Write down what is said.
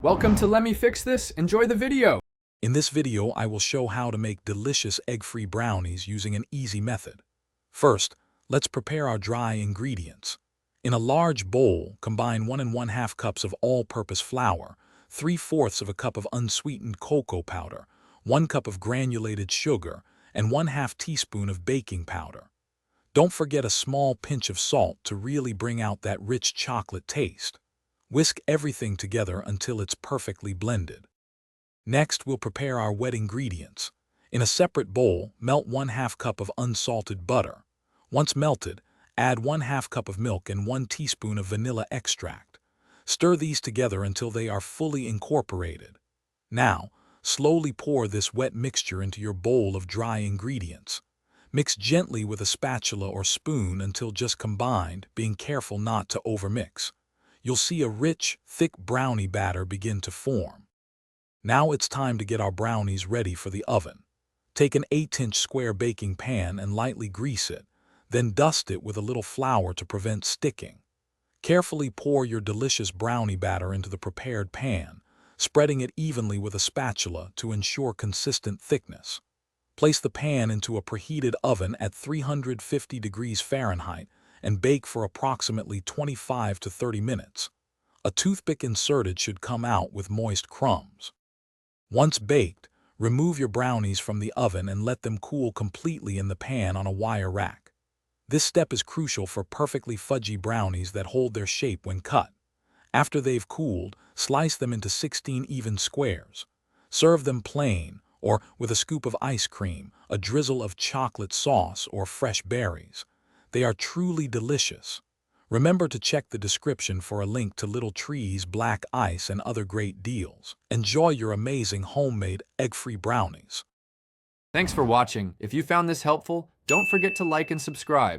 Welcome to Let Me Fix This. Enjoy the video. In this video, I will show how to make delicious egg-free brownies using an easy method. First, let's prepare our dry ingredients. In a large bowl, combine 1 1/2 cups of all-purpose flour, 3/4 of a cup of unsweetened cocoa powder, 1 cup of granulated sugar, and 1/2 teaspoon of baking powder. Don't forget a small pinch of salt to really bring out that rich chocolate taste. Whisk everything together until it's perfectly blended. Next, we'll prepare our wet ingredients. In a separate bowl, melt 1/2 cup of unsalted butter. Once melted, add 1/2 cup of milk and 1 teaspoon of vanilla extract. Stir these together until they are fully incorporated. Now, slowly pour this wet mixture into your bowl of dry ingredients. Mix gently with a spatula or spoon until just combined, being careful not to overmix. You'll see a rich, thick brownie batter begin to form. Now it's time to get our brownies ready for the oven. Take an 8-inch square baking pan and lightly grease it, then dust it with a little flour to prevent sticking. Carefully pour your delicious brownie batter into the prepared pan, spreading it evenly with a spatula to ensure consistent thickness. Place the pan into a preheated oven at 350 degrees Fahrenheit and bake for approximately 25 to 30 minutes. A toothpick inserted should come out with moist crumbs. Once baked, remove your brownies from the oven and let them cool completely in the pan on a wire rack. This step is crucial for perfectly fudgy brownies that hold their shape when cut. After they've cooled, slice them into 16 even squares. Serve them plain or with a scoop of ice cream, a drizzle of chocolate sauce, or fresh berries. They are truly delicious. Remember to check the description for a link to Little Tree's black ice and other great deals. Enjoy your amazing homemade egg-free brownies. Thanks for watching. If you found this helpful, don't forget to like and subscribe.